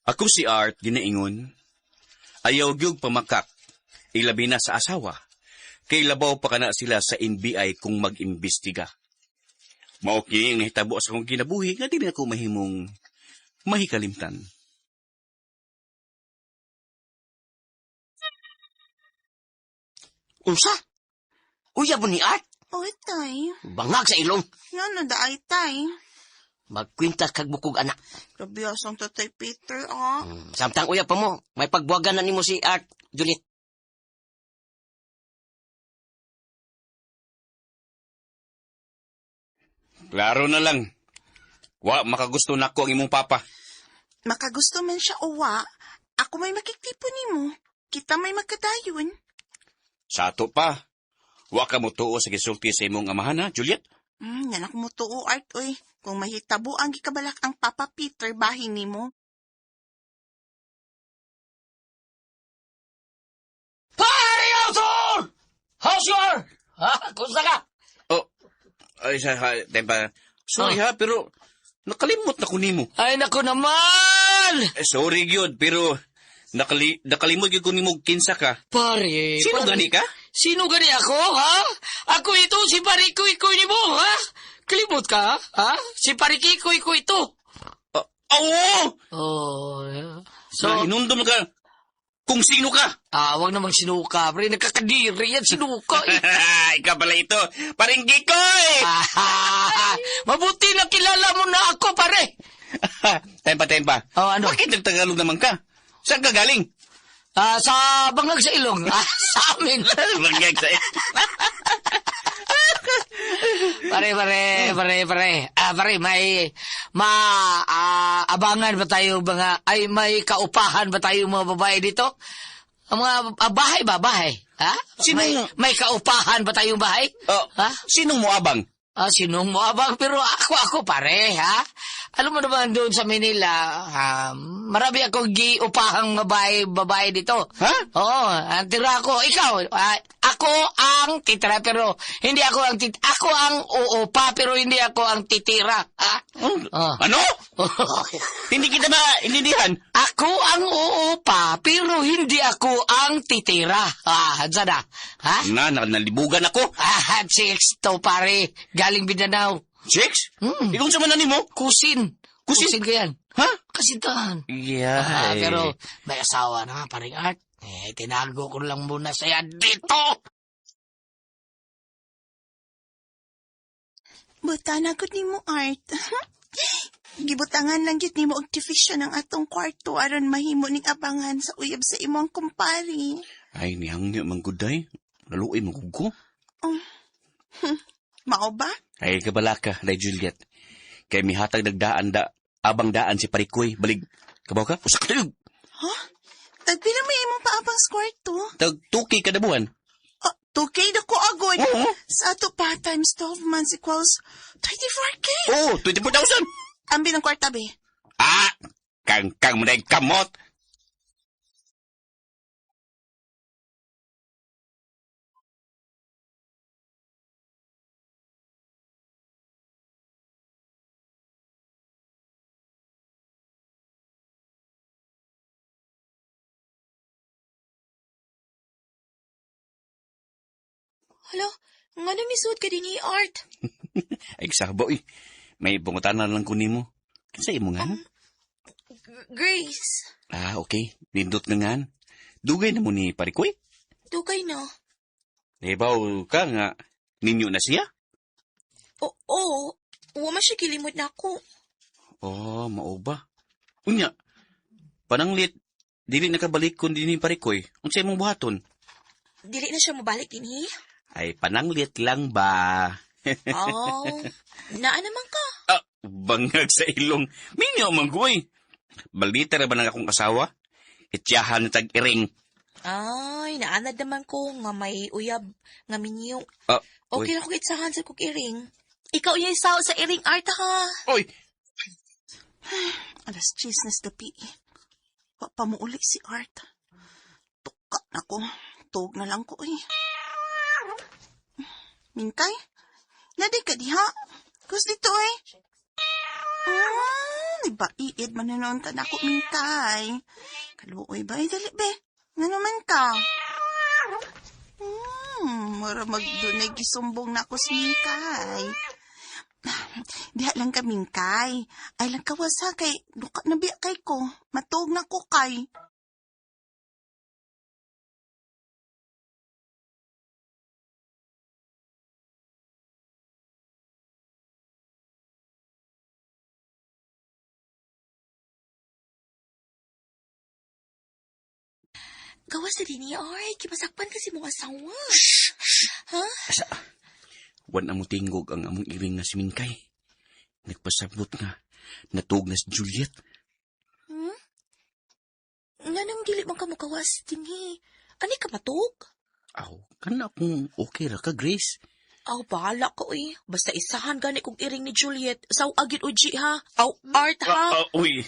Ako si Art, ginaingon. Ayaw gyud pamakak, ilabi na sa asawa. Kay labaw pa kana sila sa NBI kung mag-imbestiga. Maoki ang hitabo sa kong kinabuhi nga di na ako mahimong mahikalimtan. Unsa? Uyab mo ni Art? Oy, tay. Bangag sa ilong. Yan na daay, tay. Magkwintas kag bukog anak. Grabe asang tatay Peter, ah. Samtang uyab pa mo, may pagbuwagan na nimo si Art, Juliet. Klaro na lang. Wa makagusto nako ang imong papa. Makagusto man siya o wa, ako may makiktipo nimo. Kita may magkadayon. Sa ato pa. Wa ka mo tuo sa gisulti sa imong amahan, ha, Juliet? Yan ako mo tuo, Art, oy. Kung mahitabo ang gikabalak ang Papa Peter, bahin nimo. Pare Arthur! How's your? Ha? Kumusta ka? Oh, ay, tempa. Sorry ha, pero nakalimot na ko nimo. Ay, naku naman! Sorry gyud, pero nakalimot gyud ko nimo kinsa ka. Pare, Sino pare. gani ka? Sino gani ako, ha? Ako ito, si Parikoy-Koy ni mo, ha? Kalimot ka, ha? Si Parikoy-Koy ko ito. Oo! Oh, yeah. So, So, inundom ka kung sino ka. wag namang sinuka, pre. Nagkakadiri yan, sinuka. Eh. Ikaw pala ito. Paring Gikoy! Mabuti na kilala mo na ako, pare. Tempa. Oh, ano? Bakit nagtagalog naman ka? Saan ka galing? Sa bangag sa ilong. Sa amin. Bangag sa Pare. Pare, may abangan ba tayo may kaupahan ba tayo mga babae dito? Ang mga bahay? Ha? Sino? May kaupahan ba tayong bahay? Ha? Sinong mo abang? Sinong mo abang? Pero ako pare, ha? Alam mo naman doon sa Manila, marami akong giupahang babae dito. Ha? Oo, ang tira ko. Ikaw, ako ang titira, pero hindi ako ang ako ang uupa, pero hindi ako ang titira. Ha? Ano? Hindi kita maintindihan. Ako ang uupa, pero hindi ako ang titira. Hansa na? Ha? Nalibugan ako. Chicks to, pare. Galing Mindanao. Chicks? Ikong sa manan mo? Kusin ka yan. Ha? Kasintahan. Yeah. Pero may asawa na, paring Art. Tinago ko lang muna saya dito. Buta na gud nimo, Art. Gibutangan lang gyud nimo og division ang atong kwarto aron mahimo ning abangan sa uyab sa imong kumpari. Ay, nihangyo mangguday. Naluoy mo ko. Mao ba? Ay, kabalaka, Day Juliet. Kay mihatag nagdaan abang daan si Parikoy. Balig, kabaw ka? Usak tuyog. Ha? Tagpila may imong paabang sa kwarto? Tag-2K kada buwan. 2K na ko agad. Oo. Sa ato pa times 12 months equals 24K. Oo, 24,000. Ambi ng kwarta, be. Kang mo na yung kamot. Hala, nga na misud ka din ni Art. Ay, sabo eh. May pungutanan lang ko nimo. Kinsa imo nga? Grace. Okay. Nindot na nga. Dugay na mo ni Parikoy. Dugay na. Nahibaw ka nga. Ninyo na siya? Oo. Uwa man siya kilimod na ako. Mao ba? Unya. Pananglit. Dili nakabalik kun din ni Parikoy. Unsay imong buhaton? Dili na siya mabalik din Ay, pananglit lang ba? Naa naman ka. Bangag sa ilong. Minyo manggoy. Balita na ba ng akong asawa? Ityahan na tag-iring. Ay, naanad naman ko nga may uyab nga minyo. Okay na ko itsahan sa kong iring. Ikaw yung isaw sa iring, Art, ha? Oy! Alas 10 na sa gabi. Wa pa mo uli si Art. Tuka na ko. Tug na lang ko, Mingkay? Naday ka diha? Kus dito, Ay, ba, iid mananontan ako, Mingkay. Kaluoy ba? Ay, dali, be. Nga naman ka. Mara magdunay gisumbong na ako si Mingkay. Diha lang ka, Mingkay. Ay lang kawasa kay, duka na biya kay ko. Matog na ko kay. Gawas na din niya, Art. Kimasakpan kasi mong asawa. Ha? Asa, wan amo tinggog ang among iring nga si Mingkay. Nagpasabot nga, natug na si Juliet. Nga nang dili man ka mo gawas din Ani ka matug? Aw, kana akong okay ra ka, Grace. Aw, bahala ko Basta isahan gani kong iring ni Juliet. Saw agit uji ha. Aw, Art ha. Uy.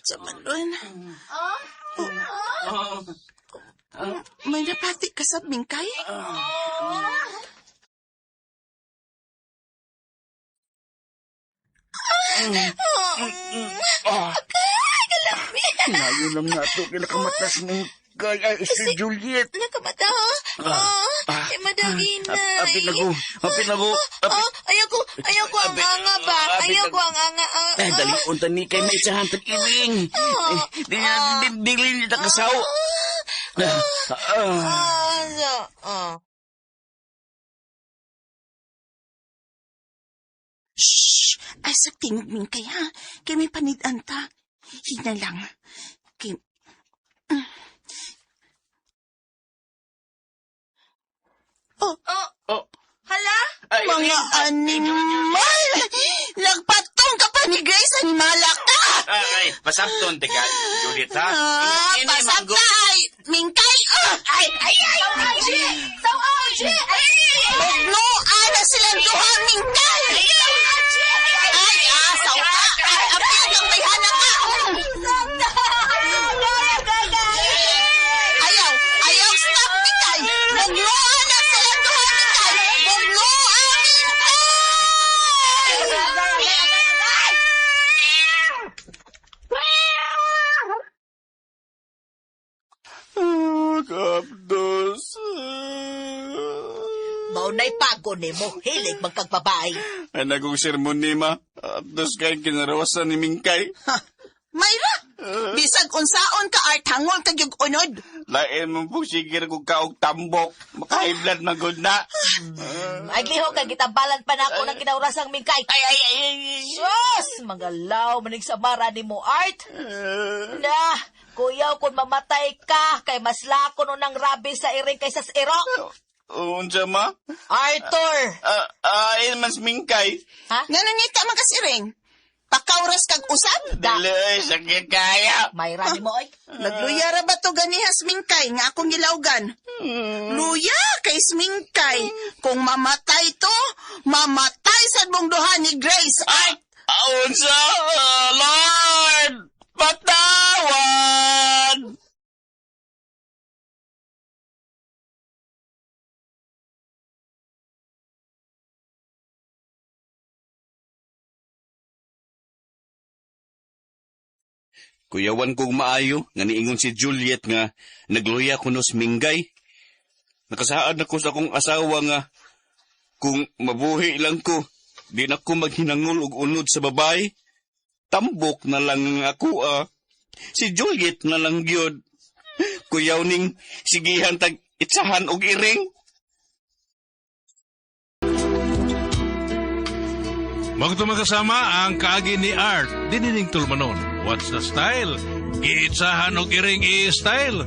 Zaman doon. May napati ka sa Mingkay? Ngayon lang nato, kinakamatas Mingkay. Ay, si Juliet. Nakamata ha. Madagina. Hapin ako. Ayaw ko ang anga ba? Ayaw ko ang anga. Dali unta ni kay may isahan tag-iring. Dili niya takasaw. Shhh! Ay, sa tingog Mingkay ha. Kay may panid-an ta. Hina lang. Kay... Hala? Mga animal! Nagpatong ka pa ni Grace, animala ka! Ay, pasabton, teka. Juliet, ha? Pasap ka! Mingkay! Ay! Magnuan na silang duha, Mingkay! Ay, asaw ka! Ay, apil ang may hanak ka! Ayaw, stop, Mingkay! Magnuan na silang duha, Mingkay! Magnuan, Mingkay! Kapdos. Maunay pago ni mo. Hilig magkagbabae. Ay, nagong sermon ni ma. Kapdos kay kinarawasan ni Mingkay. Mayra! Bisag unsaon ka art hangon kag yung unod. Lain mo po sigir kung kaog tambok. Makahiblad magod na. Ay, liho ka, gitambalan pa na ako ng kinaurasang Mingkay. Ay. Sus! Magalaw, manig sa mara ni mo, Art. Na, kuyaw, kung mamatay ka, kay mas lako nun ng rabi sa iring kaysa sa iro. Unsa ma? Arthur! Ay, mas Mingkay. Ha? Nga nangita magkasiring. Pakauras kag usab. Dali, sakit kaya. Mayra ni mo, oy. Nagluya ra ba to ganihas Mingkay nga akong gilawgan? Luya kay Mingkay. Kung mamatay to, mamatay sa bong duha ni Grace. Ay! Unsa, Lord! Patawad! Kuyawan kong maayo, nga niingon si Juliet nga nagluya ko nos Mingkay. Nakasaad ako sa akong asawa nga kung mabuhi lang ko, di na ko maghinangol og unod sa babae. Tambok na lang ako Si Juliet na lang gyud. Kuyaw ning sigihan tag itsahan og iring. Magto magkasama ang kaagi ni Art, dinining tulmanon. What's the style? Giitsahan og iring i-style.